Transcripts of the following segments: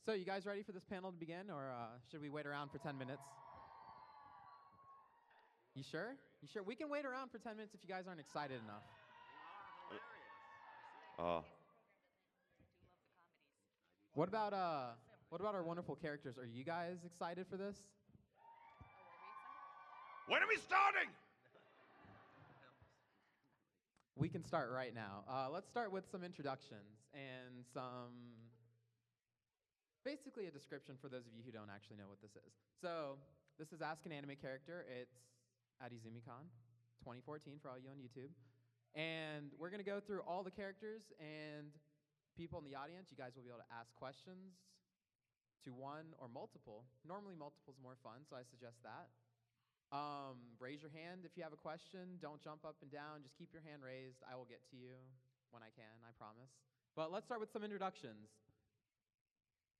So, you guys ready for this panel to begin, or should we wait around for 10 minutes? You sure? You sure? We can wait around for 10 minutes if you guys aren't excited enough. What about our wonderful characters? Are you guys excited for this? When are we starting? We can start right now. Let's start with some introductions and basically a description for those of you who don't actually know what this is. So, this is Ask an Anime Character. It's at Izumicon 2014 for all you on YouTube. And we're going to go through all the characters and people in the audience. You guys will be able to ask questions to one or multiple. Normally multiple is more fun, so I suggest that. Raise your hand if you have a question. Don't jump up and down. Just keep your hand raised. I will get to you when I can, I promise. But let's start with some introductions.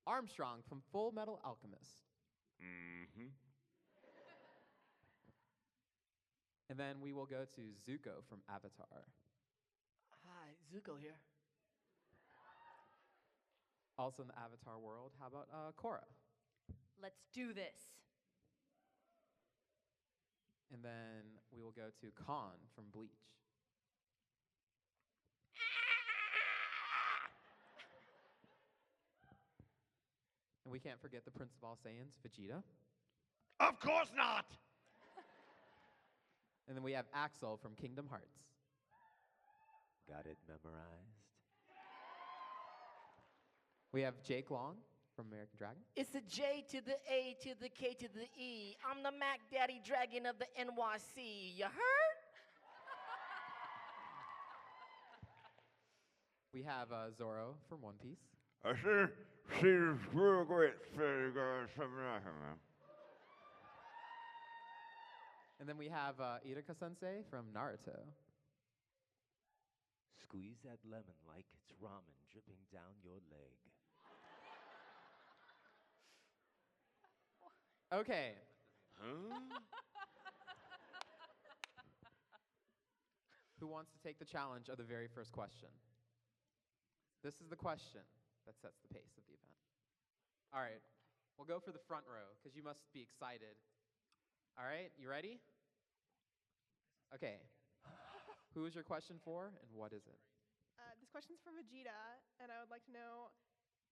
Armstrong from Fullmetal Alchemist. Mm-hmm. And then we will go to Zuko from Avatar. Hi, Zuko here. Also in the Avatar world, how about Korra? Let's do this. And then we will go to Khan from Bleach. And we can't forget the Prince of All Saiyans, Vegeta. Of course not! And then we have Axel from Kingdom Hearts. Got it memorized? We have Jake Long from American Dragon. It's the J to the A to the K to the E. I'm the Mac Daddy Dragon of the NYC. You heard? We have Zoro from One Piece. I see this real great figure. And then we have Iruka Sensei from Naruto. Squeeze that lemon like it's ramen dripping down your leg. Okay. Huh? Who wants to take the challenge of the very first question? This is the question that sets the pace of the event. All right. We'll go for the front row because you must be excited. All right, you ready? Okay. Who is your question for, and what is it? This question's for Vegeta, and I would like to know,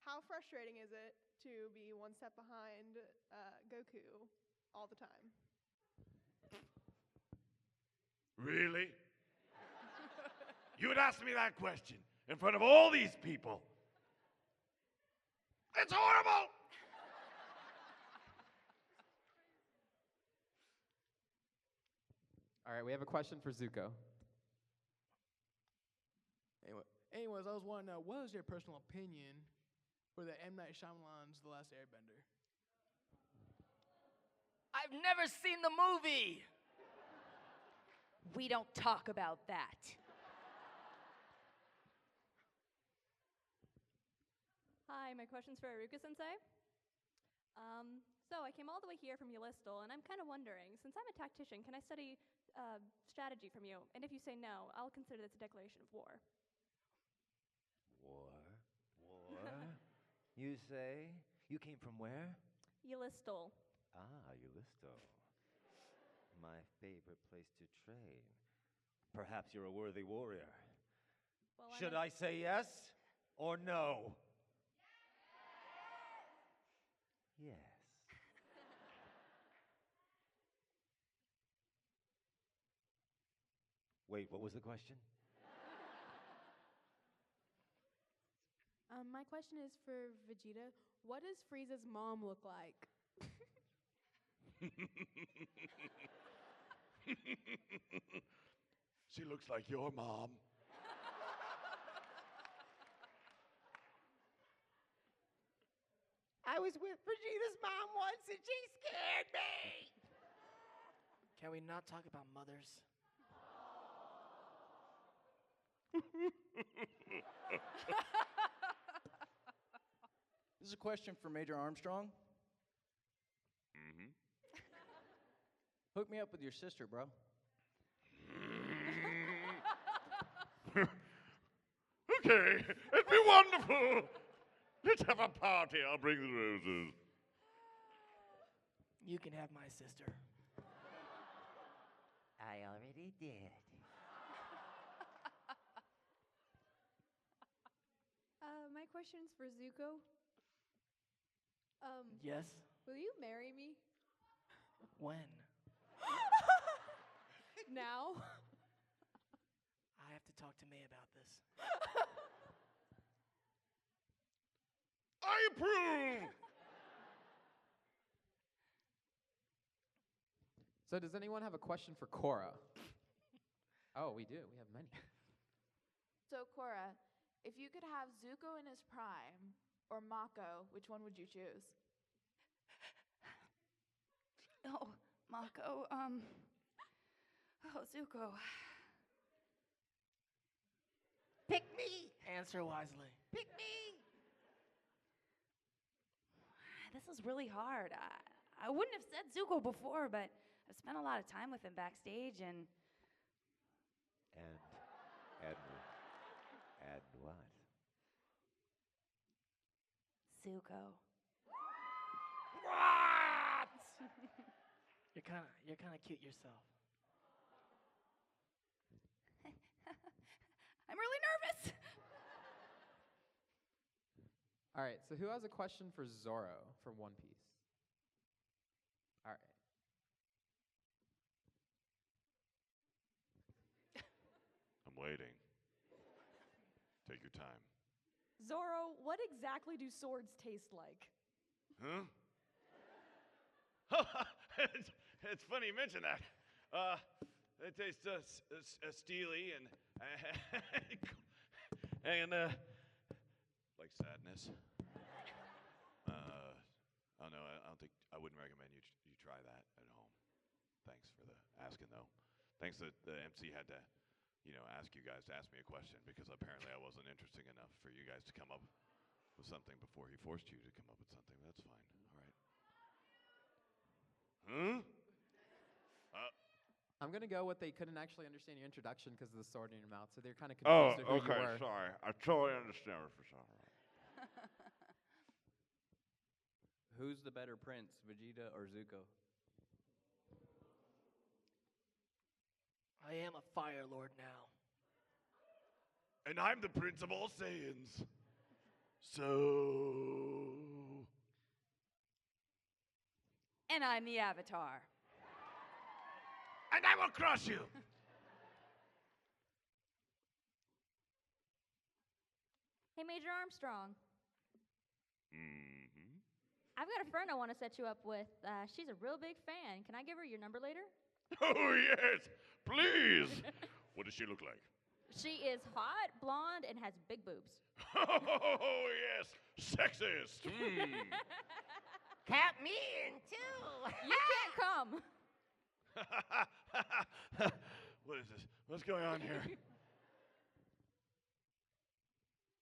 how frustrating is it to be one step behind Goku all the time? Really? You would ask me that question in front of all these people? It's horrible! All right, we have a question for Zuko. Anyways, I was wondering, what is your personal opinion for the M. Night Shyamalan's The Last Airbender? I've never seen the movie. We don't talk about that. Hi, my question's for Iruka-sensei. So I came all the way here from Ulistal, and I'm kind of wondering, since I'm a tactician, can I study strategy from you? And if you say no, I'll consider this a declaration of war. War? You say? You came from where? Ulistal. Ah, Ulisto. My favorite place to train. Perhaps you're a worthy warrior. Well, Should I say yes or no? Yes. Wait, what was the question? My question is for Vegeta. What does Frieza's mom look like? She looks like your mom. I was with Vegeta's mom once and she scared me. Can we not talk about mothers? This is a question for Major Armstrong. Mm-hmm. Hook me up with your sister, bro. Okay, it'd be wonderful. Let's have a party. I'll bring the roses. You can have my sister. I already did. My question's for Zuko. Yes? Will you marry me? When? Now? I have to talk to May about this. I approve. So does anyone have a question for Korra? Oh, we do. We have many. So, Korra, if you could have Zuko in his prime or Mako, which one would you choose? Oh, Mako, Zuko. Pick me! Answer wisely. Pick me! This is really hard. I wouldn't have said Zuko before, but I've spent a lot of time with him backstage, and what? Zuko. What? You're kind of cute yourself. I'm really nervous. All right, so who has a question for Zoro from One Piece? All right. I'm waiting. Take your time. Zoro, what exactly do swords taste like? Huh? It's funny you mention that. It tastes steely and like sadness. I don't know. I wouldn't recommend you try that at home. Thanks for the asking though. Thanks that the MC had to, ask you guys to ask me a question because apparently I wasn't interesting enough for you guys to come up with something before he forced you to come up with something. That's fine. All right. Huh? I'm going to go with they couldn't actually understand your introduction because of the sword in your mouth, so they're kind of Oh, confused with who you okay. were. Sorry. I totally understand what you're saying. Who's the better prince, Vegeta or Zuko? I am a Fire Lord now. And I'm the Prince of all Saiyans. So... And I'm the Avatar. And I will crush you! Hey, Major Armstrong. Mm-hmm. I've got a friend I want to set you up with. She's a real big fan. Can I give her your number later? Oh, yes! Please! What does she look like? She is hot, blonde, and has big boobs. Oh, yes! Sexist! Count me in, too! You can't come. What is this? What's going on here?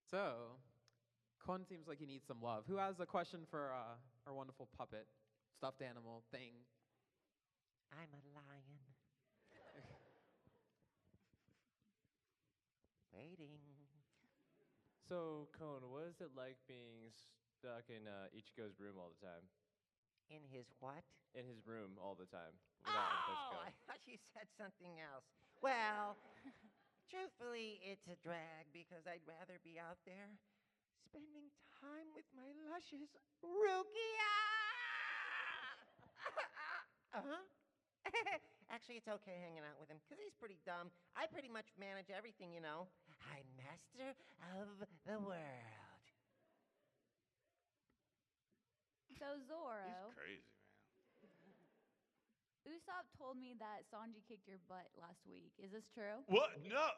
So, Kon seems like he needs some love. Who has a question for our wonderful puppet, stuffed animal thing? I'm a lion. Waiting. So, Kon, what is it like being stuck in Ichigo's room all the time? In his what? In his room all the time. Oh, I thought you said something else. Well, truthfully, it's a drag because I'd rather be out there spending time with my luscious Rukia. Uh-huh. Actually, it's okay hanging out with him because he's pretty dumb. I pretty much manage everything, you know. I'm master of the world. So, Zoro, He's crazy, man. Usopp told me that Sanji kicked your butt last week. Is this true? What? No.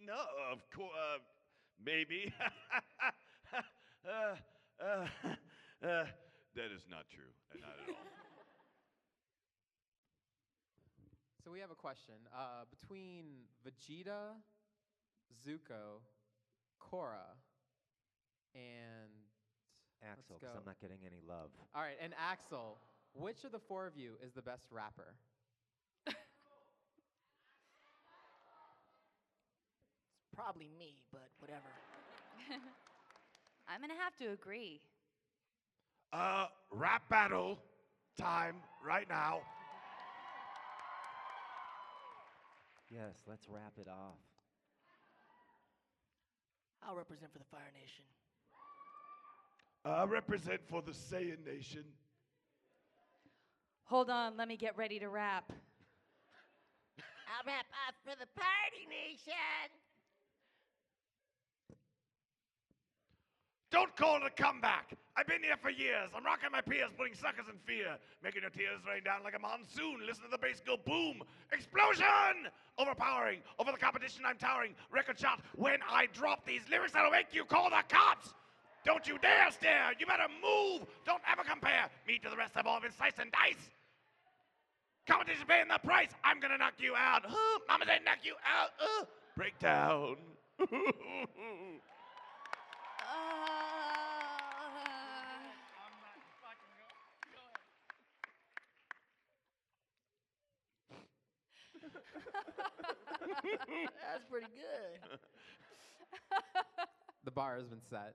No, of course. Maybe. That is not true. Not at all. So we have a question. Between Vegeta, Zuko, Korra, and Axel, let's because go. I'm not getting any love. All right, and Axel, which of the four of you is the best rapper? It's probably me, but whatever. I'm gonna have to agree. Rap battle time right now. Yes, let's wrap it off. I'll represent for the Fire Nation. I represent for the Saiyan Nation. Hold on, let me get ready to rap. I'll rap up for the Party Nation. Don't call it a comeback. I've been here for years. I'm rocking my peers, putting suckers in fear, making your tears rain down like a monsoon. Listen to the bass go boom. Explosion! Overpowering. Over the competition, I'm towering. Record shot. When I drop these lyrics, that'll make you call the cops. Don't you dare stare. You better move. Don't ever compare me to the rest. I've all been sliced and diced. Competition paying the price. I'm gonna knock you out. Mama said knock you out. Breakdown. That's pretty good. The bar has been set.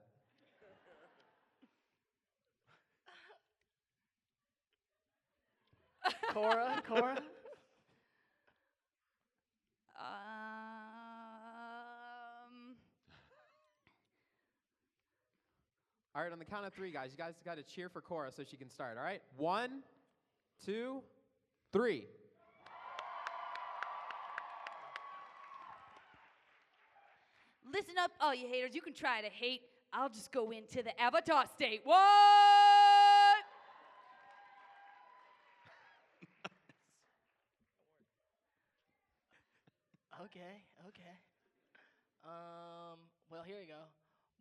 Korra. All right, on the count of three, guys, you guys got to cheer for Korra so she can start, all right? 1, 2, 3. Listen up, all you haters. You can try to hate. I'll just go into the Avatar state. What? Okay. Well, here you go.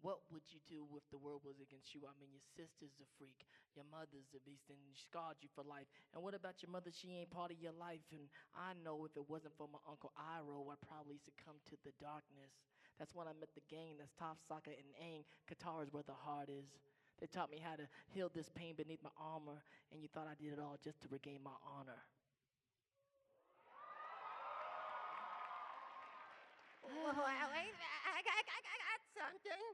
What would you do if the world was against you? I mean, your sister's a freak, your mother's a beast, and she scarred you for life. And what about your mother? She ain't part of your life. And I know if it wasn't for my uncle Iroh, I'd probably succumb to the darkness. That's when I met the gang that's top soccer and aim. Qatar is where the heart is. They taught me how to heal this pain beneath my armor, and you thought I did it all just to regain my honor. Well, wait, I got something.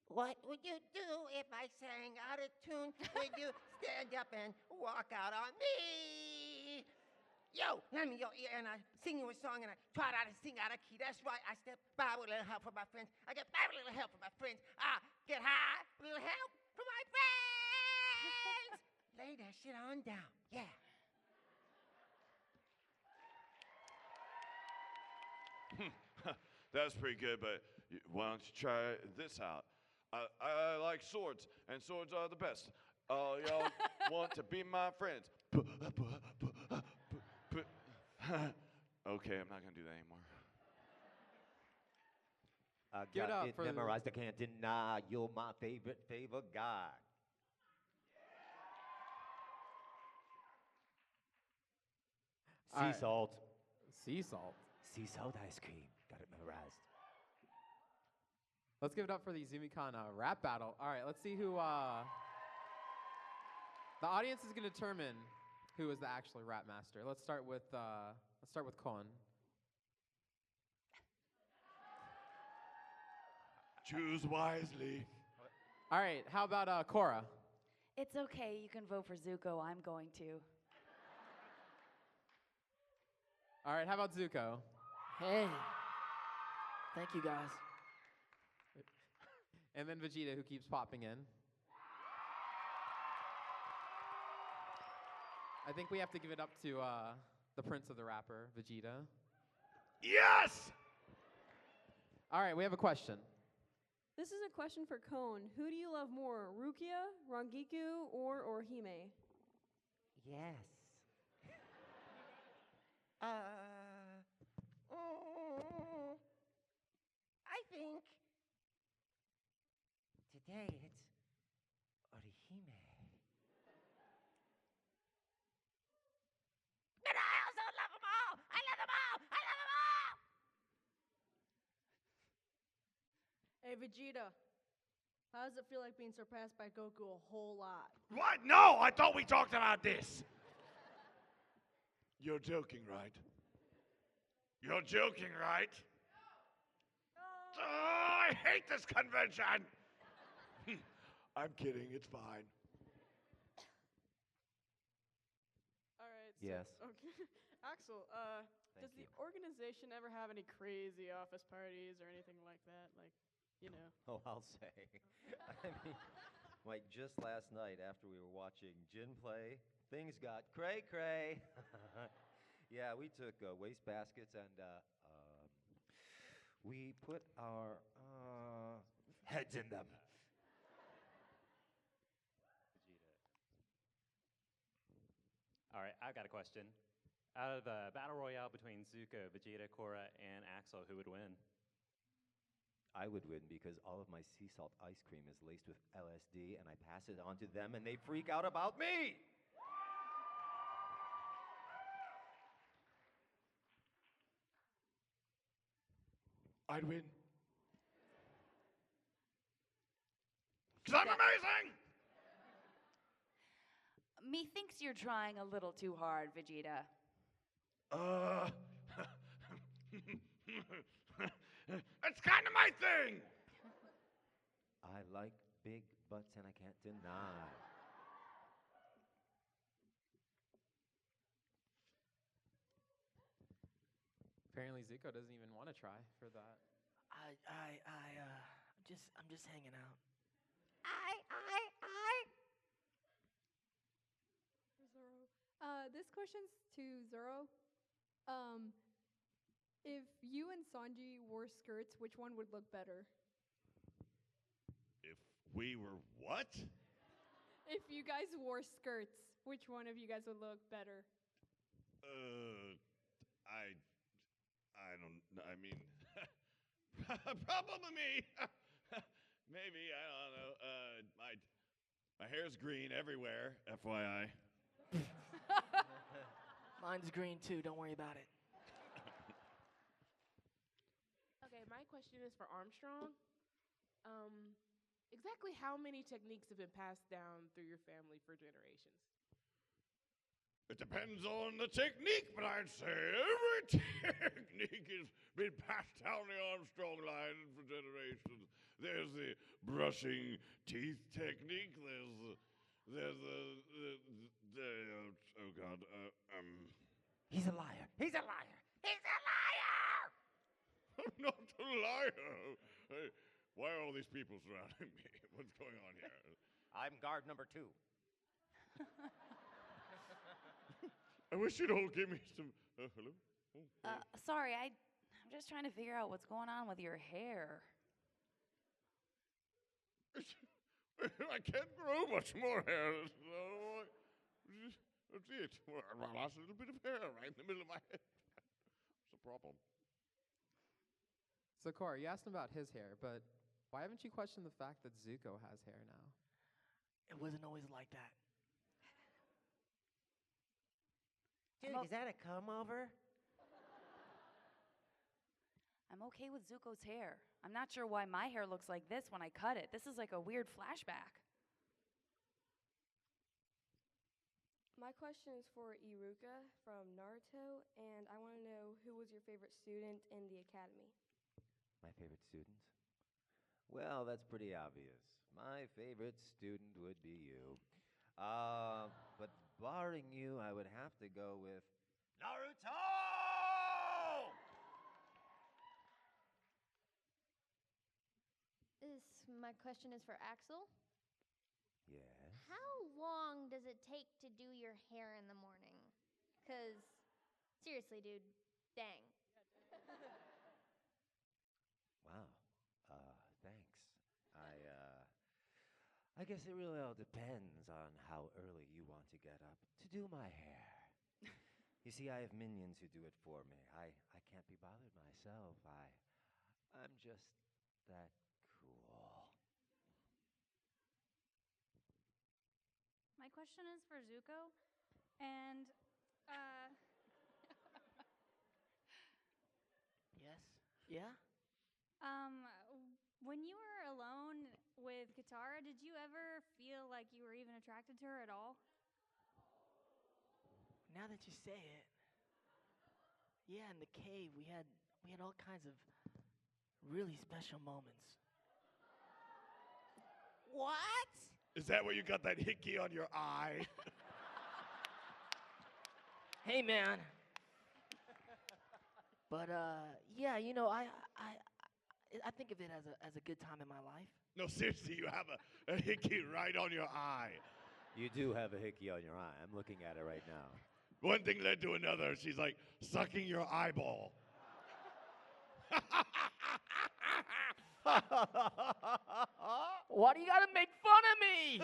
What would you do if I sang out of tune? Would you stand up and walk out on me? Yo, and I sing you a song and I try out to sing out of key. That's right, I step by with a little help from my friends. I get by with a little help from my friends. I get high with a little help from my friends. Lay that shit on down, yeah. That's pretty good, but why don't you try this out? I like swords, and swords are the best. Y'all want to be my friends? Okay, I'm not going to do that anymore. I Give it got up it for memorized, I can't deny. You're my favorite guy. All Sea right. salt. Sea salt. Sea salt ice cream. Got it memorized. Let's give it up for the Izumicon rap battle. All right, let's see who. The audience is going to determine who is the actual rap master. Let's start with Kon. Choose wisely. All right, how about Korra? It's okay. You can vote for Zuko. I'm going to. All right, how about Zuko? Hey. Thank you, guys. And then Vegeta, who keeps popping in. I think we have to give it up to the prince of the rapper, Vegeta. Yes! All right, we have a question. This is a question for Kon. Who do you love more, Rukia, Rangiku, or Orihime? Yes. I think today it's Orihime. But I also love them all! I love them all! I love them all! Hey, Vegeta. How does it feel like being surpassed by Goku a whole lot? What? No, I thought we talked about this. You're joking, right? You're joking, right? I I hate this convention! I'm kidding, it's fine. All right. Yes. Okay. Axel, does the you. organization ever have any crazy office parties or anything like that? Like, you know. Oh, I'll say. I mean, like just last night after we were watching Jin play, things got cray-cray. Yeah, we took waste baskets and we put our heads in them. All right, I've got a question. Out of the battle royale between Zuko, Vegeta, Korra, and Axel, who would win? I would win because all of my sea salt ice cream is laced with LSD, and I pass it on to them, and they freak out about me. I'd win. Because I'm amazing! Methinks you're trying a little too hard, Vegeta. It's kind of my thing! I like big butts, and I can't deny. Apparently Zuko doesn't even want to try for that. I'm just hanging out. Zoro. This question's to Zoro. If you and Sanji wore skirts, which one would look better? If we were what? If you guys wore skirts, which one of you guys would look better? I don't know. I mean, probably me. Maybe, I don't know. My hair's green everywhere, FYI. Mine's green too, don't worry about it. Okay, my question is for Armstrong. Exactly how many techniques have been passed down through your family for generations? It depends on the technique, but I'd say every technique has been passed down the Armstrong line for generations. There's the brushing teeth technique. There's the oh God, He's a liar. He's a liar. He's a liar! I'm not a liar. Hey, why are all these people surrounding me? What's going on here? I'm guard number 2. I wish you'd all give me some. Hello? Oh, Sorry, I'm just trying to figure out what's going on with your hair. I can't grow much more hair. So that's it. Well, I lost a little bit of hair right in the middle of my head. What's the problem? So Korra, you asked him about his hair, but why haven't you questioned the fact that Zuko has hair now? It wasn't always like that. Dude, is that a come over? I'm okay with Zuko's hair. I'm not sure why my hair looks like this when I cut it. This is like a weird flashback. My question is for Iruka from Naruto, and I want to know who was your favorite student in the academy? My favorite student? Well, that's pretty obvious. My favorite student would be you. But barring you, I would have to go with Naruto! My question is for Axel. Yes? How long does it take to do your hair in the morning? Because, seriously, dude, dang. Wow. Thanks. I guess it really all depends on how early you want to get up to do my hair. You see, I have minions who do it for me. I can't be bothered myself. I'm just that cool. My question is for Zuko, and Yes? Yeah? When you were alone with Katara, did you ever feel like you were even attracted to her at all? Now that you say it. Yeah, in the cave we had all kinds of really special moments. What? Is that where you got that hickey on your eye? Hey, man. But yeah, you know, I think of it as a good time in my life. No, seriously, you have a hickey right on your eye. You do have a hickey on your eye. I'm looking at it right now. One thing led to another. She's like sucking your eyeball. Why do you gotta make fun of me?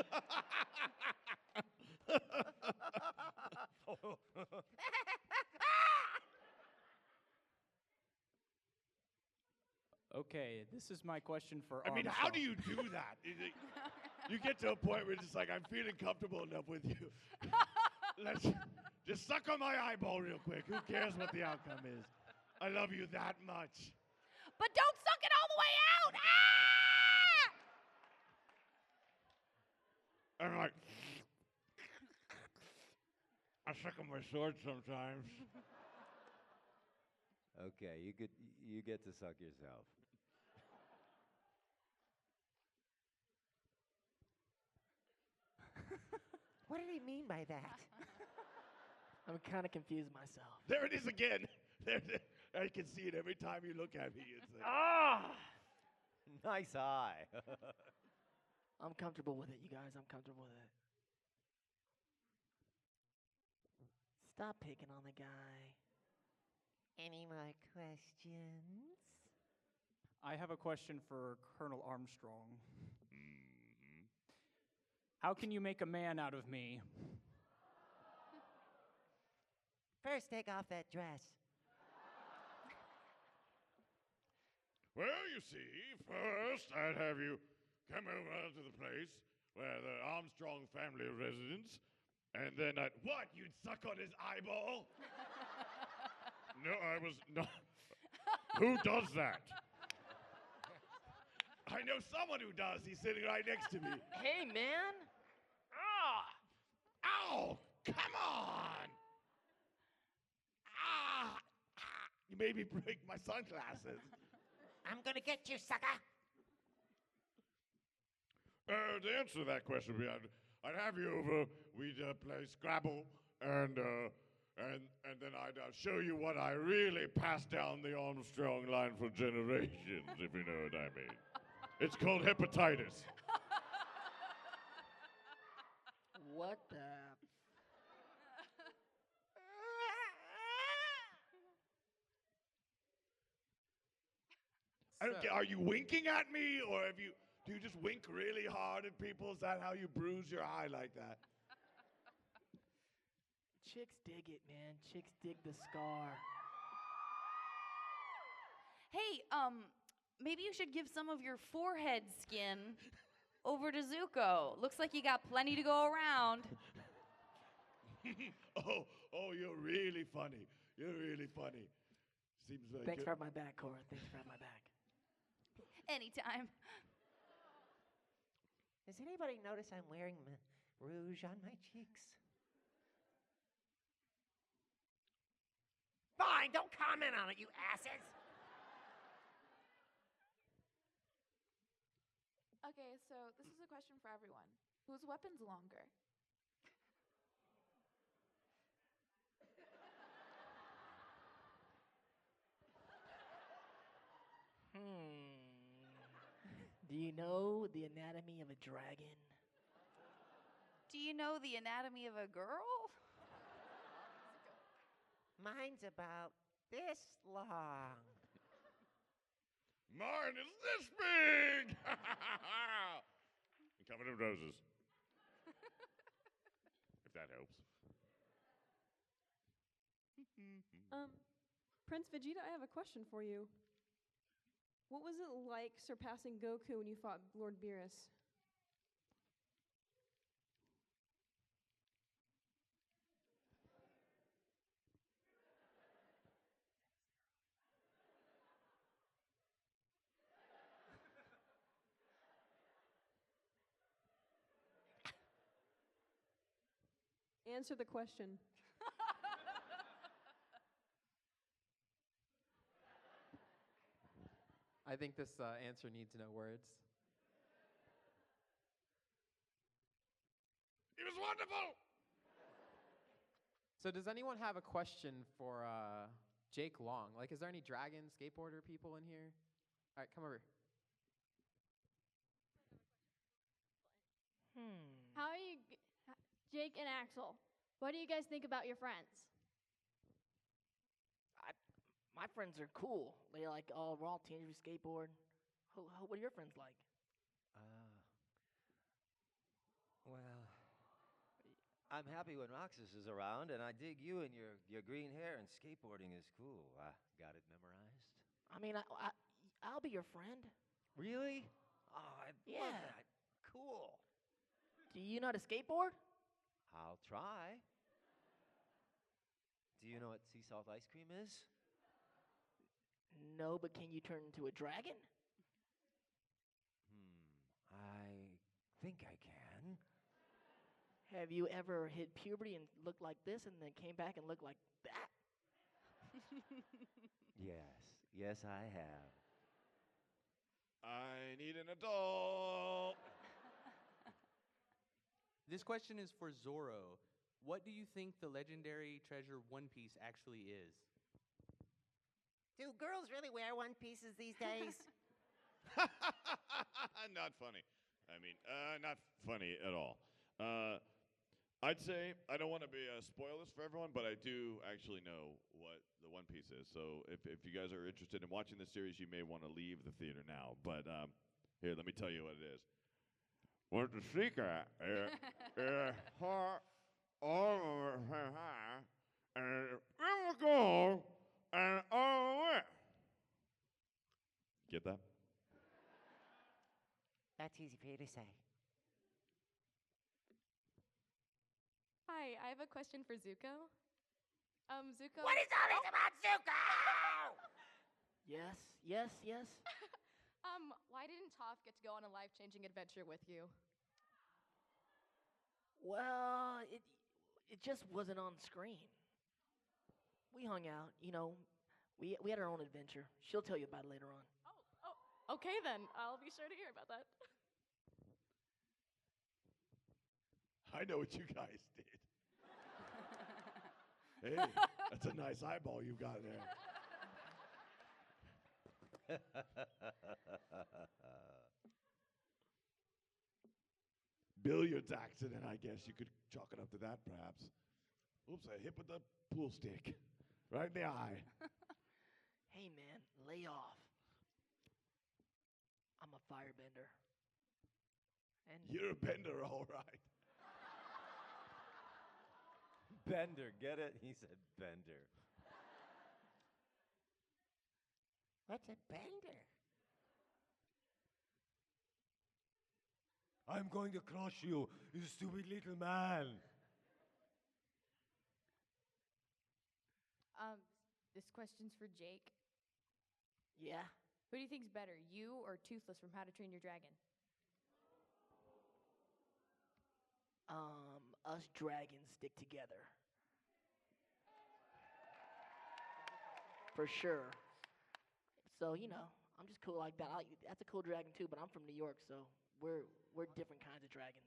Okay, this is my question for I mean, Armstrong. how do you do that? You get to a point where it's just like, I'm feeling comfortable enough with you. Let's just suck on my eyeball real quick. Who cares what the outcome is? I love you that much. But don't suck it all the way out! Ah! I'm like, I suck on my sword sometimes. Okay, you get to suck yourself. What did he mean by that? I'm kind of confused myself. There it is again. I can see it every time you look at me. It's like, Nice eye. I'm comfortable with it, you guys. I'm comfortable with it. Stop picking on the guy. Any more questions? I have a question for Colonel Armstrong. How can you make a man out of me? First, take off that dress. well, you see, first I'd have you come over to the place where the Armstrong family residence, and then what? You'd suck on his eyeball? No, I was not. Who does that? I know someone who does. He's sitting right next to me. Hey, man. Ow! Come on! You made me break my sunglasses. I'm gonna get you, sucker. To answer that question, I'd have you over. We'd play Scrabble, and then I'd show you what I really passed down the Armstrong line for generations, if you know what I mean. It's called hepatitis. What the? I don't get. Are you winking at me, or do you just wink really hard at people? Is that how you bruise your eye like that? Chicks dig it, man. Chicks dig the scar. Hey, maybe you should give some of your forehead skin over to Zuko. Looks like you got plenty to go around. oh, you're really funny. You're really funny. Seems like Thanks for my back, Korra. Thanks for my back. Anytime. Does anybody notice I'm wearing rouge on my cheeks? Fine, don't comment on it, you asses. Okay, so this is a question for everyone. Whose weapon's longer? Do you know the anatomy of a dragon? Do you know the anatomy of a girl? Mine's about this long. Mine is this big! And covered in roses. If that helps. Prince Vegeta, I have a question for you. What was it like surpassing Goku when you fought Lord Beerus? Answer the question. I think this answer needs no words. wonderful. So does anyone have a question for Jake Long? Like, is there any dragon skateboarder people in here? All right, come over. How are you, Jake and Axel? What do you guys think about your friends? My friends are cool. They like we're all teenagers who skateboard. What are your friends like? Well, I'm happy when Roxas is around, and I dig you and your green hair, and skateboarding is cool. I got it memorized. I mean, I'll be your friend. Really? Oh, I Yeah. love that. Cool. Do you know how to skateboard? I'll try. Do you know what sea salt ice cream is? No, but can you turn into a dragon? I think I can. Have you ever hit puberty and looked like this and then came back and looked like that? Yes, I have. I need an adult. This question is for Zoro. What do you think the legendary treasure One Piece actually is? Do girls really wear one pieces these days? Not funny. I mean, not funny at all. I'd say I don't want to be a spoiler for everyone, but I do actually know what the One Piece is. So if you guys are interested in watching the series, you may want to leave the theater now. But here, let me tell you what it is. What the secret Get that? That's easy for you to say. Hi, I have a question for Zuko. Zuko. What is all this about Zuko? Yes. Why didn't Toph get to go on a life-changing adventure with you? Well, it just wasn't on screen. We hung out, we had our own adventure. She'll tell you about it later on. Oh, okay then. I'll be sure to hear about that. I know what you guys did. Hey, that's a nice eyeball you got there. Billiards accident, I guess you could chalk it up to that, perhaps. Oops, I hit with the pool stick. Right in the eye. Hey, man, lay off. I'm a firebender. And You're a bender, all right. Bender, get it? He said bender. What's a bender? I'm going to crush you, you stupid little man. This question's for Jake. Yeah? Who do you think's better, you or Toothless from How to Train Your Dragon? Us dragons stick together. For sure. So, I'm just cool like that. That's a cool dragon too, but I'm from New York, so we're different kinds of dragons.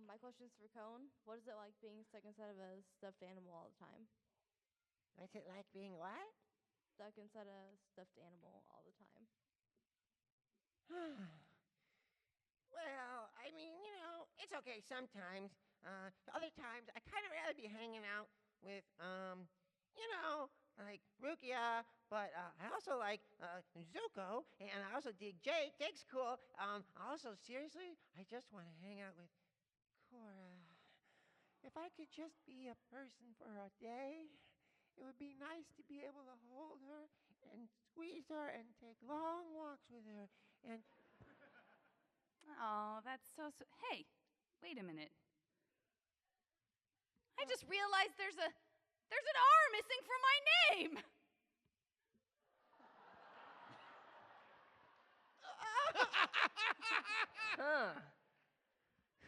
My question's for Cone. What is it like being stuck inside of a stuffed animal all the time? What's it like being what? Stuck inside a stuffed animal all the time. Well, I mean, it's okay sometimes. Other times, I kind of rather be hanging out with, like Rukia, but I also like Zuko, and I also dig Jake. Jake's cool. Also, seriously, I just want to hang out with Korra. If I could just be a person for a day, it would be nice to be able to hold her and squeeze her and take long walks with her and... Oh, that's so Hey, wait a minute. I just realized there's an R missing from my name. Huh.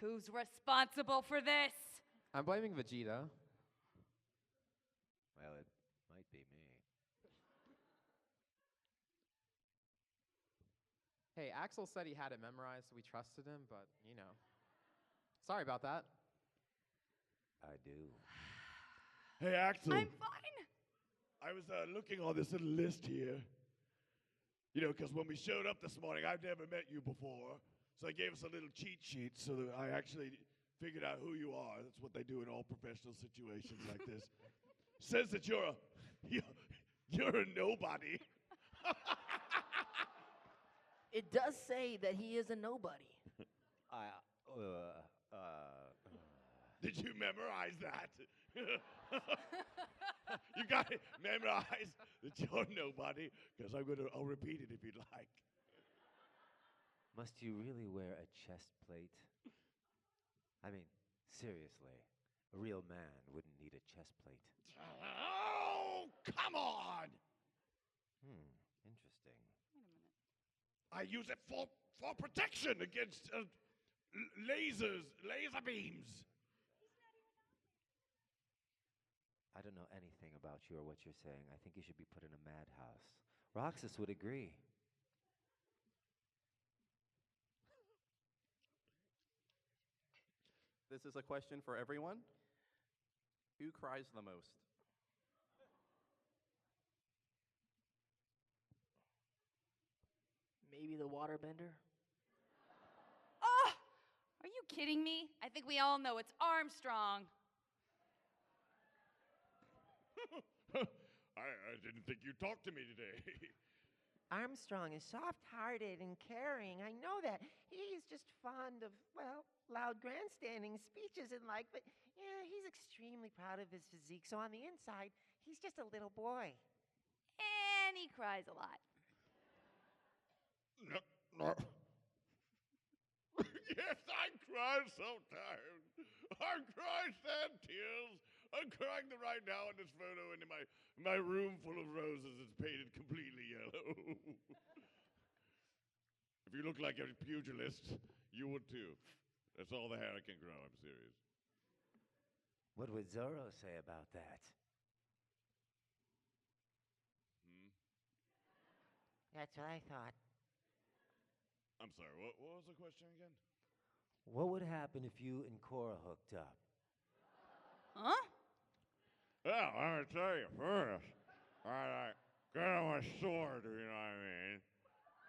Who's responsible for this? I'm blaming Vegeta. Well, it might be me. Hey, Axel said he had it memorized, so we trusted him, but, sorry about that. I do. Hey, Axel. I'm fine. I was looking on this little list here. Because when we showed up this morning, I've never met you before. So they gave us a little cheat sheet so that I actually figured out who you are. That's what they do in all professional situations like this. Says that you're a nobody. It does say that he is a nobody. Did you memorize that? You got it memorized that you're nobody, because I'll repeat it if you'd like. Must you really wear a chest plate? I mean, seriously, a real man wouldn't need a chest plate. Oh, come on! Interesting. Wait a minute. I use it for protection against laser beams. I don't know anything about you or what you're saying. I think you should be put in a madhouse. Roxas would agree. This is a question for everyone. Who cries the most? Maybe the waterbender? Oh, are you kidding me? I think we all know it's Armstrong. I didn't think you'd talk to me today. Armstrong is soft-hearted and caring. I know that. He's just fond of, loud grandstanding speeches and but yeah, he's extremely proud of his physique. So on the inside, he's just a little boy. And he cries a lot. No. Yes, I cry sometimes. I cry sad tears. I'm crying right now in this photo in my room full of roses. It's painted completely yellow. If you look like a pugilist, you would too. That's all the hair I can grow. I'm serious. What would Zoro say about that? That's what I thought. I'm sorry, what was the question again? What would happen if you and Korra hooked up? Huh? Well, I'm going to tell you first. I get on my sword, you know what I mean?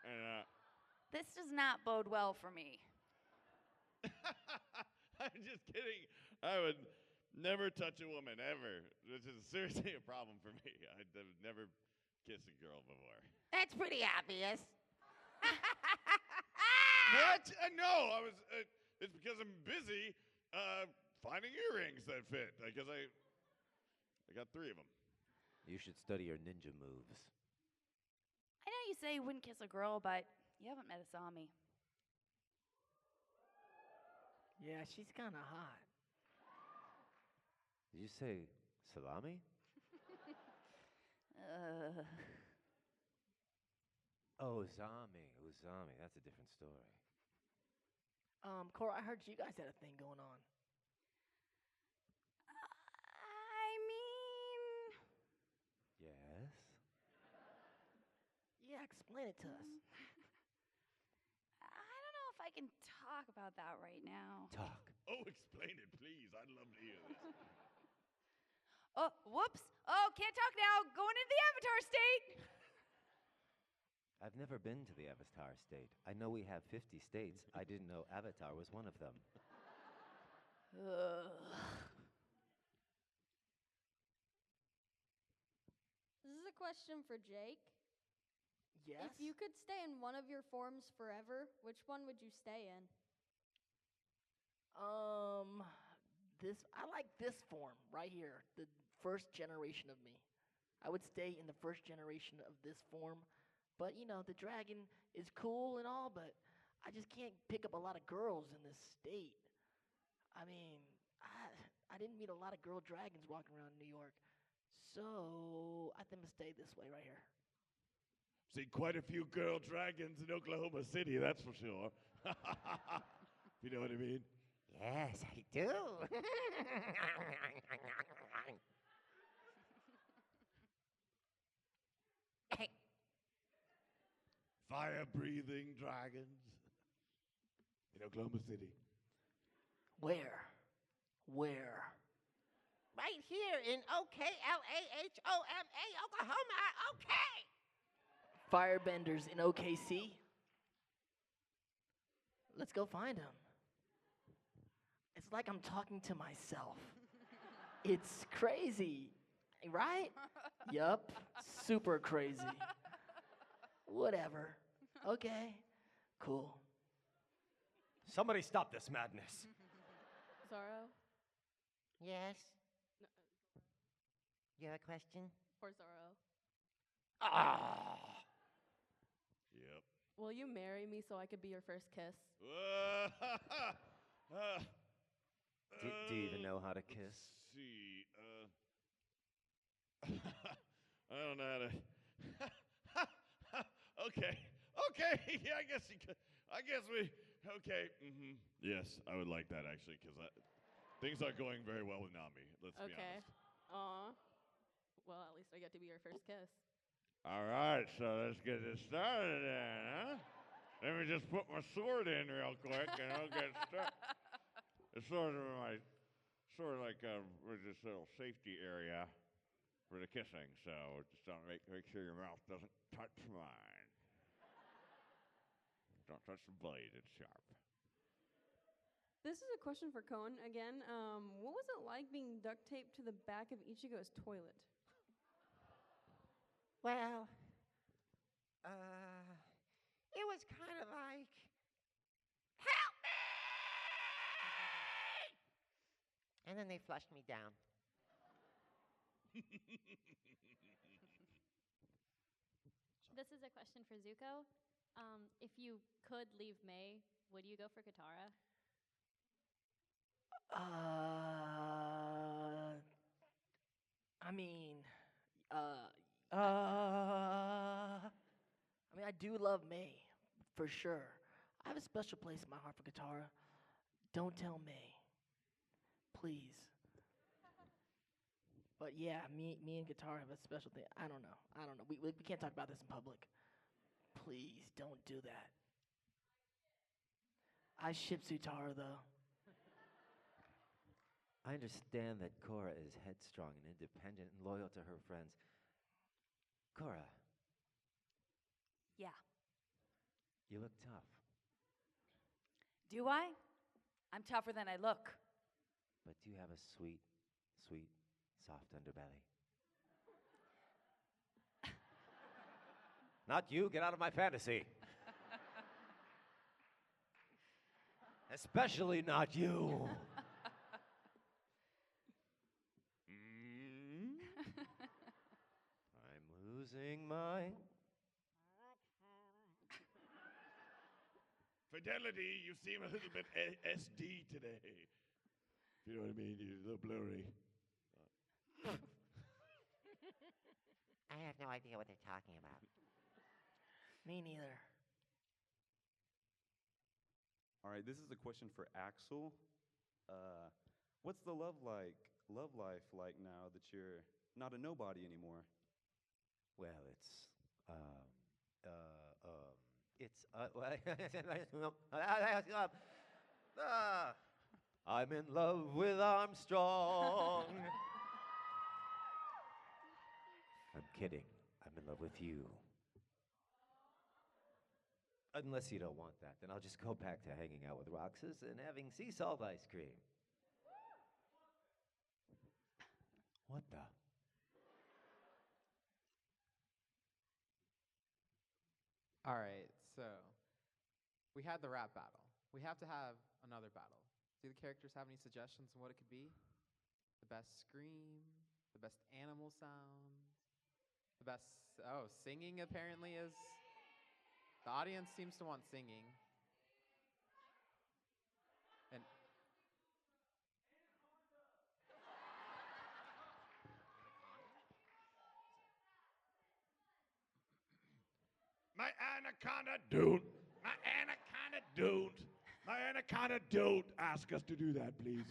And, This does not bode well for me. I'm just kidding. I would never touch a woman, ever. This is seriously a problem for me. I've never kissed a girl before. That's pretty obvious. What? No, it's because I'm busy finding earrings that fit. Because I got 3 of them. You should study your ninja moves. I know you say you wouldn't kiss a girl, but you haven't met a Sami. Yeah, she's kind of hot. Did you say salami? Oh, Uzami. That's a different story. Korra, I heard you guys had a thing going on. I mean... Yes? Yeah, explain it to us. I don't know if I can talk about that right now. Talk. Oh, explain it, please. I'd love to hear this. Oh, whoops. Oh, can't talk now. Going into the Avatar state. I've never been to the Avatar state. I know we have 50 states. I didn't know Avatar was one of them. This is a question for Jake. Yes? If you could stay in one of your forms forever, which one would you stay in? I like this form right here, the first generation of me. I would stay in the first generation of this form, but the dragon is cool and all, but I just can't pick up a lot of girls in this state. I mean, I didn't meet a lot of girl dragons walking around New York, so I think I'm gonna stay this way right here. Seen quite a few girl dragons in Oklahoma City, that's for sure. You know what I mean? Yes, I do. fire-breathing dragons in Oklahoma City. Where? Right here in OKLAHOMA, Oklahoma. Okay. Firebenders in OKC? Let's go find them. It's like I'm talking to myself. It's crazy, right? Yup, super crazy. Whatever. Okay, cool. Somebody stop this madness. Zoro? Yes. You have a question? For Zoro. Yep. Will you marry me so I could be your first kiss? Do you even know how to kiss? Let's see. I don't know how to. Okay. Yeah, I guess you could. I guess we. Okay. Yes, I would like that actually, because things are going very well with Nami. Let's be Okay. honest. Aw. Well, at least I get to be your first kiss. All right, so let's get this started then, huh? Let me just put my sword in real quick, and I'll get started. It's sort of like with this little safety area for the kissing, so just don't make sure your mouth doesn't touch mine. Don't touch the blade; it's sharp. This is a question for Cone again. What was it like being duct taped to the back of Ichigo's toilet? Well, it was kind of like, help me! And then they flushed me down. This is a question for Zuko. If you could leave May, would you go for Katara? I do love May, for sure. I have a special place in my heart for Katara. Don't tell May, please. But yeah, me and Katara have a special thing. I don't know. We can't talk about this in public. Please don't do that. I ship Zutara though. I understand that Korra is headstrong and independent and loyal to her friends. Korra, Yeah. you look tough. Do I? I'm tougher than I look. But you have a sweet, sweet, soft underbelly. Not you, get out of my fantasy. Especially not you. I'm losing my... Fidelity, you seem a little bit SD today. You know what I mean? You're a little blurry. I have no idea what they're talking about. Me neither. All right, this is a question for Axel. What's the love life like now that you're not a nobody anymore? Well, I'm in love with Armstrong. I'm kidding. I'm in love with you. Unless you don't want that, then I'll just go back to hanging out with Roxas and having sea salt ice cream. What the? All right, so we had the rap battle. We have to have another battle. Do the characters have any suggestions on what it could be? The best scream, the best animal sound, the best, singing apparently is, the audience seems to want singing. And My anaconda don't. My anaconda don't. My anaconda don't ask us to do that, please.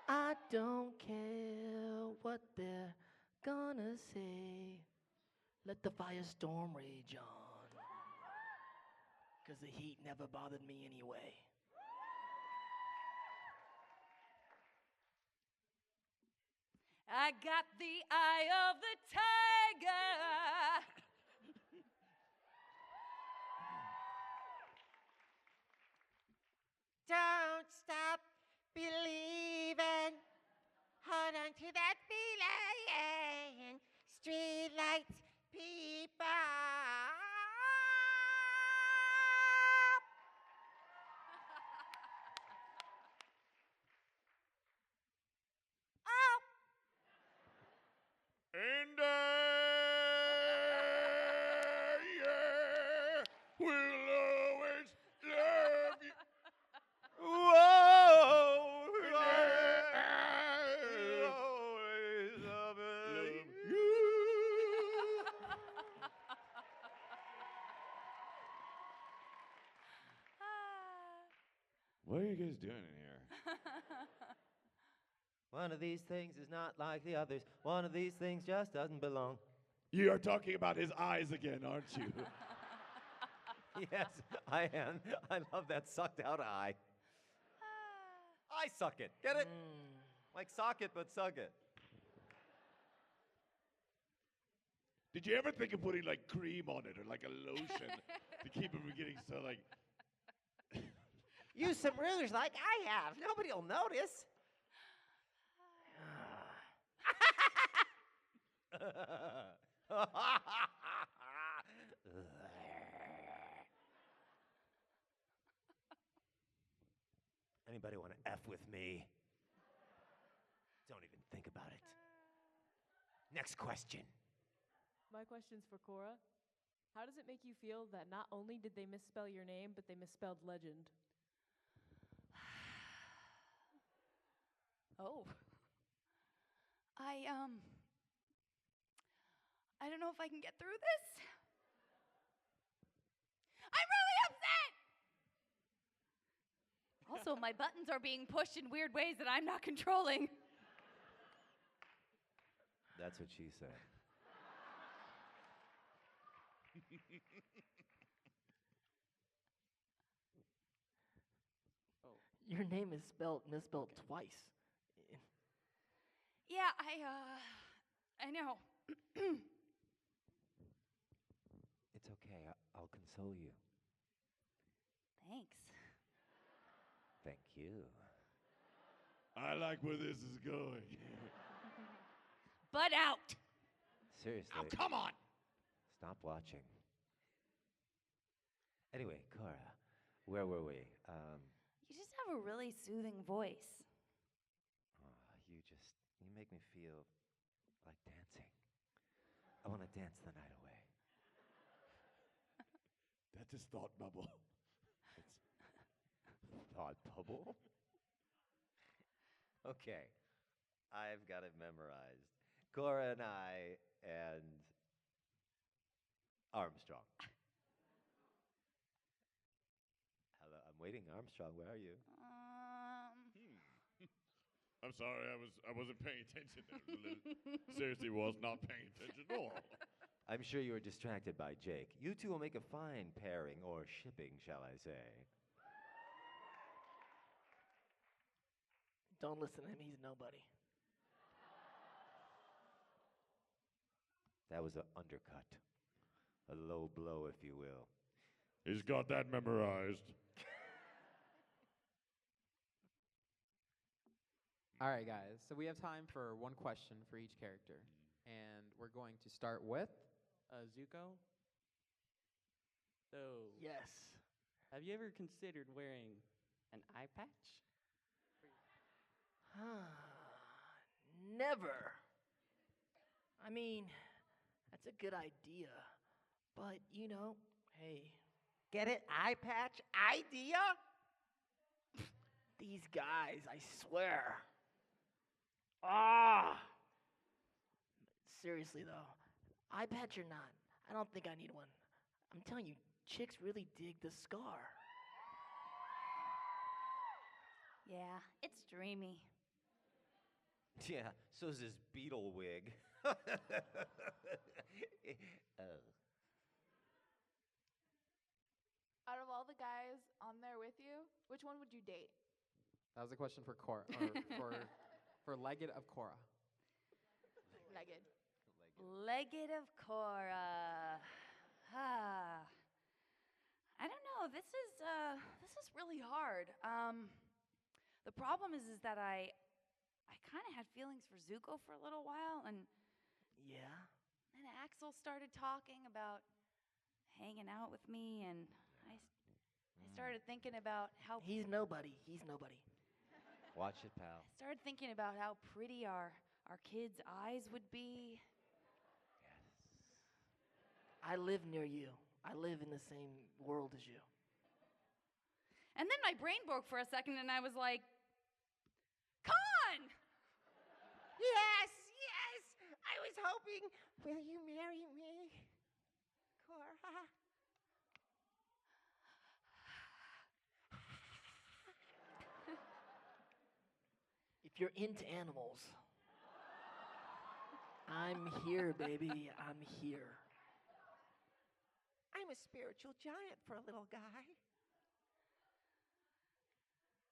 I don't care what they're gonna say. Let the firestorm rage on. 'Cause the heat never bothered me anyway. I got the eye of the tiger. Don't stop believing. Hold on to that feeling. Street lights, people. Oh. And yeah, we'll always love you. Whoa! Always love you. What are you guys doing in here? One of these things is not like the others. One of these things just doesn't belong. You are talking about his eyes again, aren't you? Yes, I am. I love that sucked out eye. I suck it. Get it? Like sock it, but suck it. Did you ever think of putting like cream on it or like a lotion to keep it from getting so like? Use some rouge like I have. Nobody will notice. Anybody want to F with me? Don't even think about it. Next question. My question's for Korra. How does it make you feel that not only did they misspell your name, but they misspelled legend? Oh. I don't know if I can get through this. I'm really upset! Also, my buttons are being pushed in weird ways that I'm not controlling. That's what she said. Your name is misspelled twice. Yeah, I know. It's okay. I'll console you. Thanks. Thank you. I like where this is going. Butt out. Seriously. Oh, come on. Stop watching. Anyway, Korra, where were we? You just have a really soothing voice. You make me feel like dancing. I want to dance the night away. That's his thought bubble. Thought bubble? Okay. I've got it memorized. Korra and I and Armstrong. Hello, I'm waiting. Armstrong, where are you? I'm sorry, I wasn't paying attention there. Seriously, was not paying attention at all. I'm sure you were distracted by Jake. You two will make a fine pairing, or shipping, shall I say. Don't listen to him, he's nobody. That was an undercut. A low blow, if you will. He's got that memorized. All right, guys. So we have time for one question for each character. And we're going to start with Zuko. So, yes. Have you ever considered wearing an eye patch? Never. I mean, that's a good idea. But, you know, hey. Get it? Eye patch idea? These guys, I swear. Ah! Seriously, though, eye patch or not, I don't think I need one. I'm telling you, chicks really dig the scar. Yeah, it's dreamy. Yeah, so's his beetle wig. Out of all the guys on there with you, which one would you date? That was a question for Korra, or for Legged of Korra. Legged. Legged of Korra. I don't know. This is really hard. The problem is that I kind of had feelings for Zuko for a little while, and Yeah. then Axel started talking about hanging out with me, and I started thinking about how He's nobody. He's nobody. Watch it, pal. I started thinking about how pretty our kids' eyes would be. I live near you. I live in the same world as you. And then my brain broke for a second, and I was like, Con! Yes, yes. I was hoping. Will you marry me, Korra? If you're into animals, I'm here, baby. I'm here. I'm a spiritual giant for a little guy.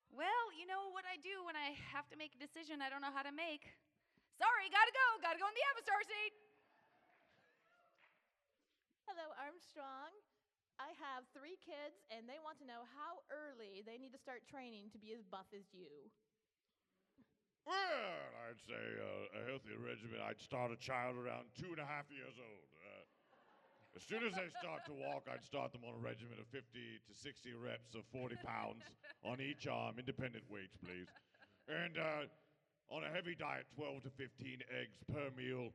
Well, you know what I do when I have to make a decision I don't know how to make. Sorry, gotta go in the Avatar seat. Hello, Armstrong. I have 3 kids, and they want to know how early they need to start training to be as buff as you. Well, I'd say a healthy regimen. I'd start a child around 2.5 years old. As soon as they start to walk, I'd start them on a regimen of 50 to 60 reps of 40 pounds on each arm, independent weights, please. And on a heavy diet, 12 to 15 eggs per meal,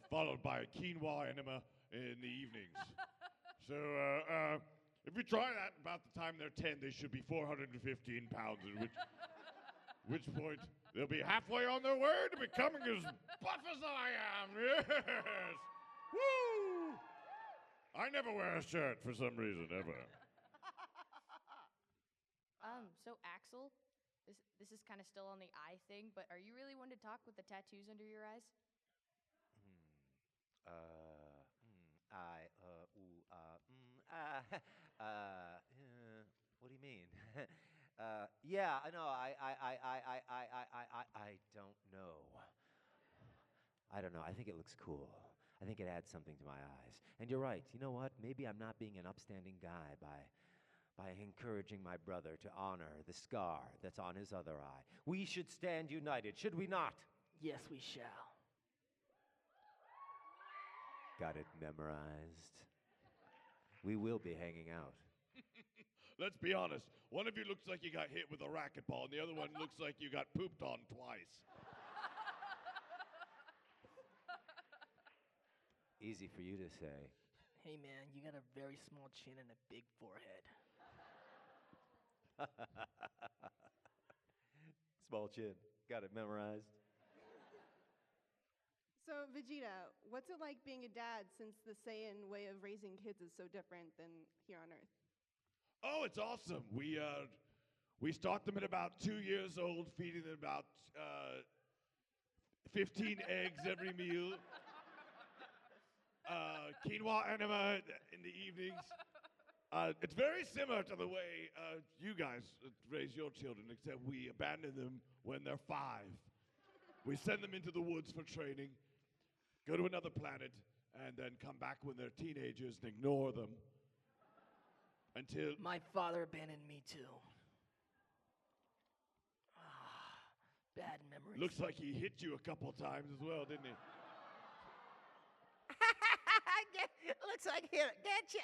followed by a quinoa enema in the evenings. So if you try that, about the time they're 10, they should be 415 pounds, at which point they'll be halfway on their way to becoming as buff as I am. Yes! Woo! I never wear a shirt for some reason, ever. So Axel, this is kind of still on the eye thing, but are you really one to talk with the tattoos under your eyes? What do you mean? Yeah, I know. I don't know. I don't know. I think it looks cool. I think it adds something to my eyes. And you're right. You know what? Maybe I'm not being an upstanding guy by encouraging my brother to honor the scar that's on his other eye. We should stand united, should we not? Yes, we shall. Got it memorized. We will be hanging out. Let's be honest. One of you looks like you got hit with a racquetball, and the other one looks like you got pooped on twice. Easy for you to say. Hey, man, you got a very small chin and a big forehead. Small chin. Got it memorized. So, Vegeta, what's it like being a dad since the Saiyan way of raising kids is so different than here on Earth? Oh, it's awesome. We start them at about 2 years old, feeding them about 15 eggs every meal. Quinoa enema in the evenings. It's very similar to the way you guys raise your children, except we abandon them when they're 5. We send them into the woods for training, go to another planet, and then come back when they're teenagers and ignore them until... My father abandoned me, too. Bad memories. Looks like he hit you a couple times as well, didn't he? Looks like he'll get you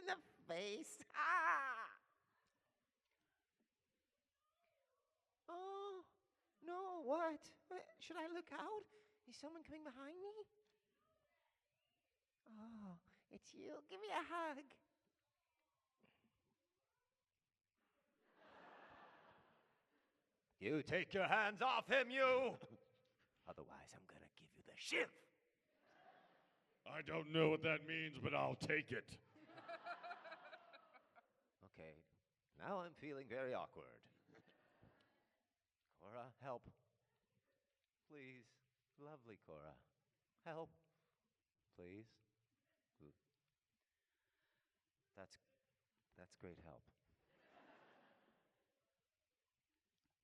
in the face. Ah! Oh, no, what? Should I look out? Is someone coming behind me? Oh, it's you. Give me a hug. You take your hands off him, you! Otherwise, I'm gonna give you the shiv. I don't know what that means, but I'll take it. Okay, now I'm feeling very awkward. Korra, help. Please, lovely Korra, help. Please. That's great help.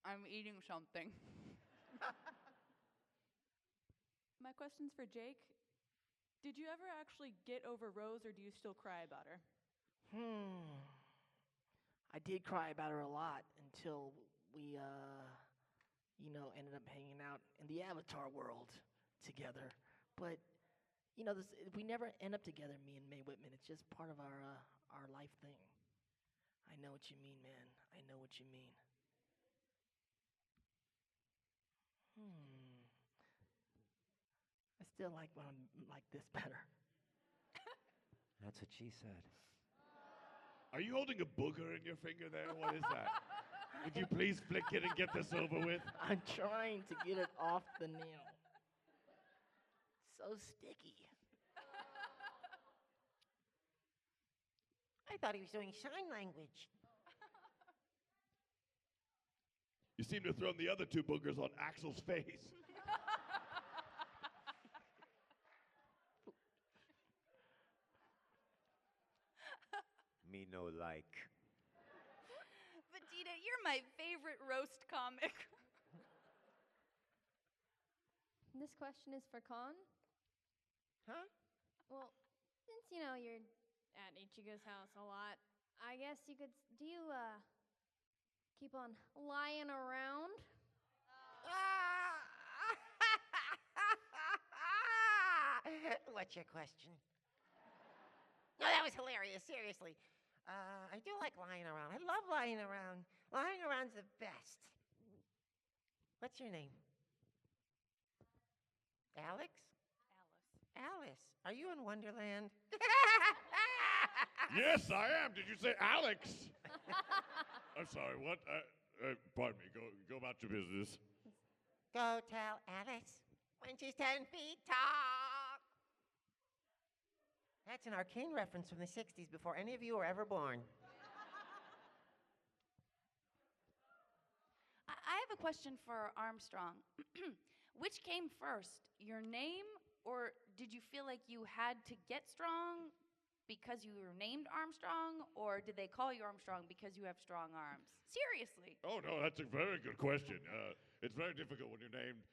I'm eating something. My question's for Jake. Did you ever actually get over Rose, or do you still cry about her? I did cry about her a lot until we, ended up hanging out in the Avatar world together. But, we never end up together, me and May Whitman. It's just part of our life thing. I know what you mean, man. I know what you mean. I still like when I'm like this better. That's what she said. Are you holding a booger in your finger there? What is that? Would you please flick it and get this over with? I'm trying to get it off the nail. So sticky. I thought he was doing sign language. You seem to have thrown the other two boogers on Axel's face. Me no like. Vegeta, you're my favorite roast comic. This question is for Con. Huh? Well, since you're at Ichigo's house a lot, I guess you could. Do you keep on lying around? What's your question? No, that was hilarious. Seriously. I do like lying around. I love lying around. Lying around's the best. What's your name? Alex? Alice. Are you in Wonderland? Yes, I am. Did you say Alex? I'm sorry, what? Pardon me. Go about your business. Go tell Alice when she's 10 feet tall. That's an arcane reference from the 60s before any of you were ever born. I have a question for Armstrong. Which came first, your name, or did you feel like you had to get strong because you were named Armstrong, or did they call you Armstrong because you have strong arms? Seriously. Oh, no, that's a very good question. It's very difficult when you're named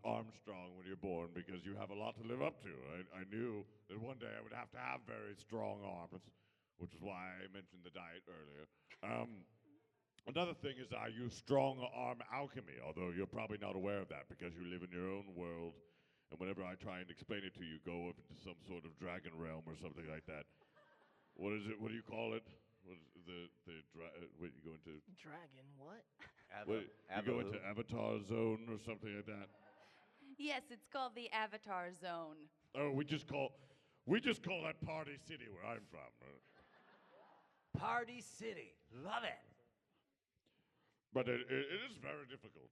Armstrong when you're born because you have a lot to live up to. I knew that one day I would have to have very strong arms, which is why I mentioned the diet earlier. Another thing is I use strong arm alchemy, although you're probably not aware of that because you live in your own world, and whenever I try and explain it to you, go up into some sort of dragon realm or something like that. What is it? What do you call it? What is wait, you go into Dragon, what? you go into Avatar Zone or something like that? Yes, it's called the Avatar Zone. Oh, we just call that Party City where I'm from. Party City. Love it. But it is very difficult.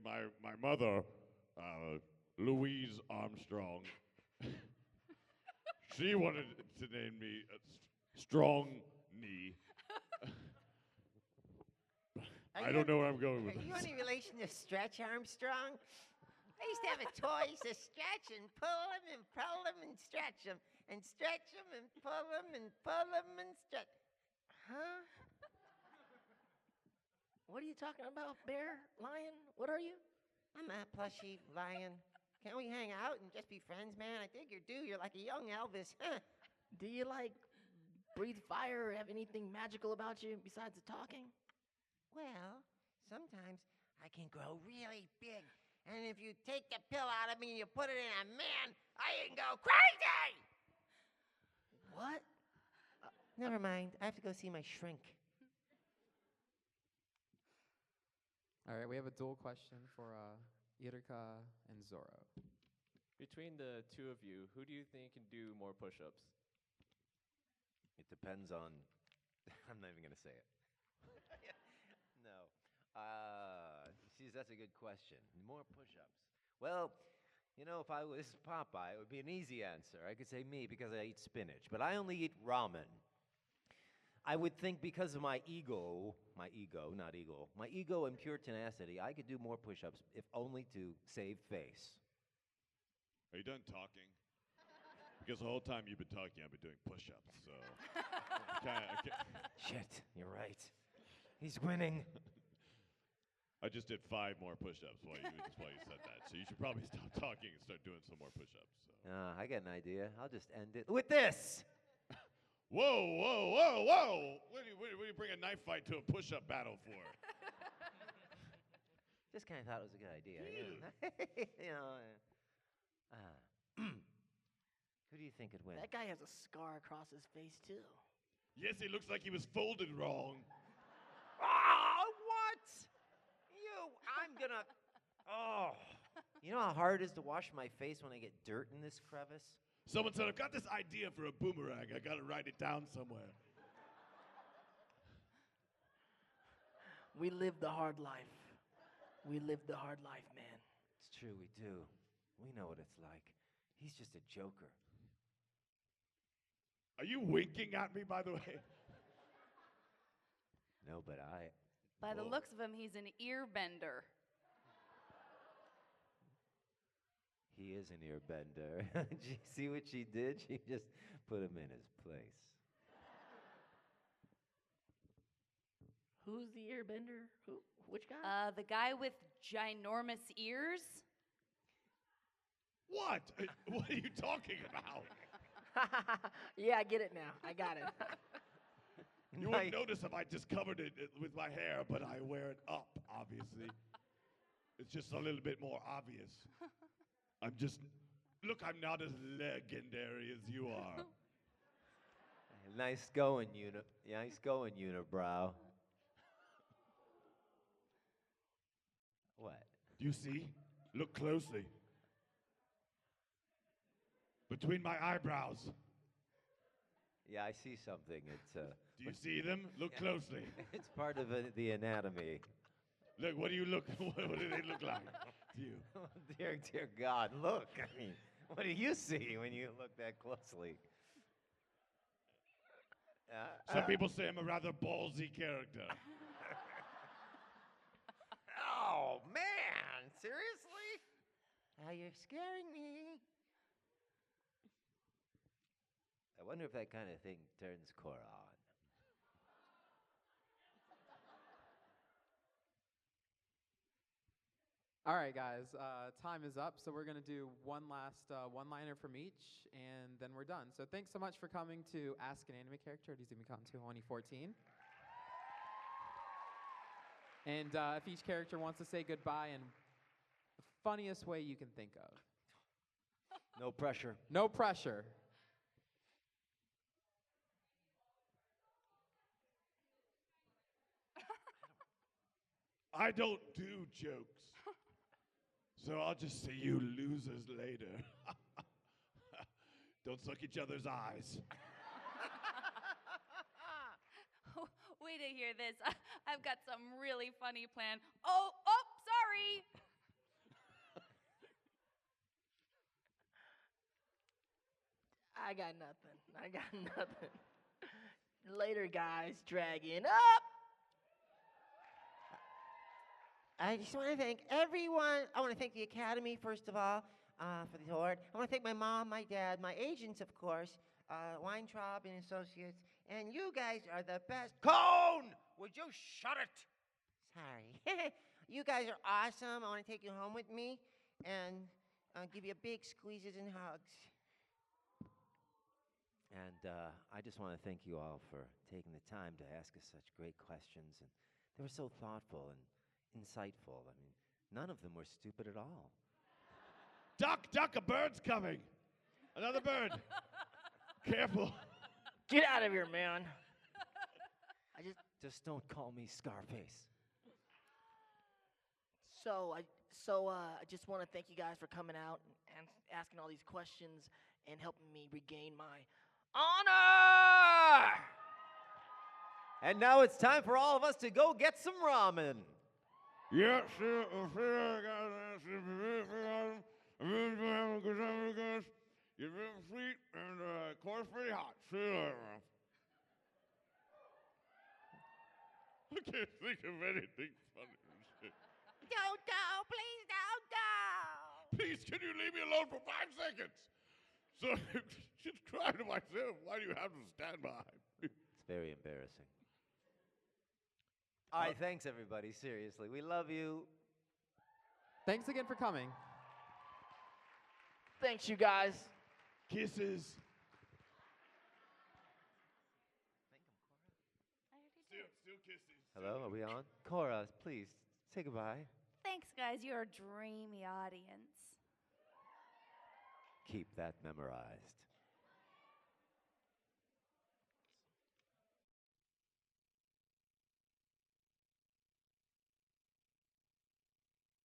My mother, Louise Armstrong, she wanted to name me Strong Knee. I don't know where I'm going with Are this. you any relation to Stretch Armstrong? I used to have a toy. I used to stretch and pull him and pull him and stretch him and stretch him and pull him and pull him and stretch. Huh? What are you talking about, bear, lion? What are you? I'm a plushy lion. Can't we hang out and just be friends, man? I think you're due. You're like a young Elvis. Do you, breathe fire or have anything magical about you besides the talking? Well, sometimes I can grow really big. And if you take the pill out of me and you put it in a man, I can go crazy! What? Never mind. I have to go see my shrink. All right, we have a dual question for Iruka and Zoro. Between the two of you, who do you think can do more push-ups? It depends on. I'm not even going to say it. No. That's a good question. More push-ups. Well, if I was Popeye, it would be an easy answer. I could say me because I eat spinach, but I only eat ramen. I would think because of my ego, and pure tenacity, I could do more push-ups if only to save face. Are you done talking? Because the whole time you've been talking, I've been doing push-ups, so... Shit, you're right. He's winning. I just did 5 more push-ups while you said that, so you should probably stop talking and start doing some more push-ups. So. I got an idea. I'll just end it with this. Whoa, whoa, whoa, whoa! What do you bring a knife fight to a push-up battle for? Just kind of thought it was a good idea. Who do you think could win? That guy has a scar across his face, too. Yes, he looks like he was folded wrong. What? I'm gonna... Oh. You know how hard it is to wash my face when I get dirt in this crevice? Someone said, I've got this idea for a boomerang. I got to write it down somewhere. We live the hard life. We live the hard life, man. It's true, we do. We know what it's like. He's just a joker. Are you winking at me, by the way? No, but By the looks of him, he's an ear bender. He is an ear bender. Did you see what she did? She just put him in his place. Who's the earbender? Which guy? The guy with ginormous ears. What? What are you talking about? Yeah, I get it now. I got it. You wouldn't notice if I just covered it with my hair, but I wear it up, obviously. It's just a little bit more obvious. Look, I'm not as legendary as you are. Nice going, unibrow. What? Do you see? Look closely. Between my eyebrows. Yeah, I see something. It's Do you see them? Look closely. It's part of the anatomy. Look, what do they look like to you? Dear God, look. I mean, what do you see when you look that closely? Some people say I'm a rather ballsy character. Oh, man. Seriously? Now you're scaring me. I wonder if that kind of thing turns Korra on. All right, guys, time is up, so we're going to do one last one-liner from each, and then we're done. So thanks so much for coming to Ask an Anime Character at Izumicon 2014. And if each character wants to say goodbye in the funniest way you can think of. No pressure. No pressure. I don't do jokes. So I'll just see you losers later. Don't suck each other's eyes. Wait to hear this. I've got some really funny plan. Oh, sorry. I got nothing. Later, guys. Dragon up. I just want to thank everyone. I want to thank the Academy, first of all, for the award. I want to thank my mom, my dad, my agents, of course, Weintraub and Associates, and you guys are the best. Cone! Would you shut it? Sorry. You guys are awesome. I want to take you home with me and give you big squeezes and hugs. And I just want to thank you all for taking the time to ask us such great questions. And they were so thoughtful and insightful. I mean, none of them were stupid at all. Duck, a bird's coming. Another bird. Careful. Get out of here, man. Just don't call me Scarface. So I just want to thank you guys for coming out and asking all these questions and helping me regain my honor. And now it's time for all of us to go get some ramen. Yeah, sure. You're real sweet and of course pretty hot. I can't think of anything funny. Don't go, please don't go. Please, can you leave me alone for 5 seconds? So, just crying to myself. Why do you have to stand behind me? It's very embarrassing. All right, thanks, everybody. Seriously, we love you. Thanks again for coming. Thanks, you guys. Kisses. Still kisses. Hello, are we on? Korra, please, say goodbye. Thanks, guys. You're a dreamy audience. Keep that memorized.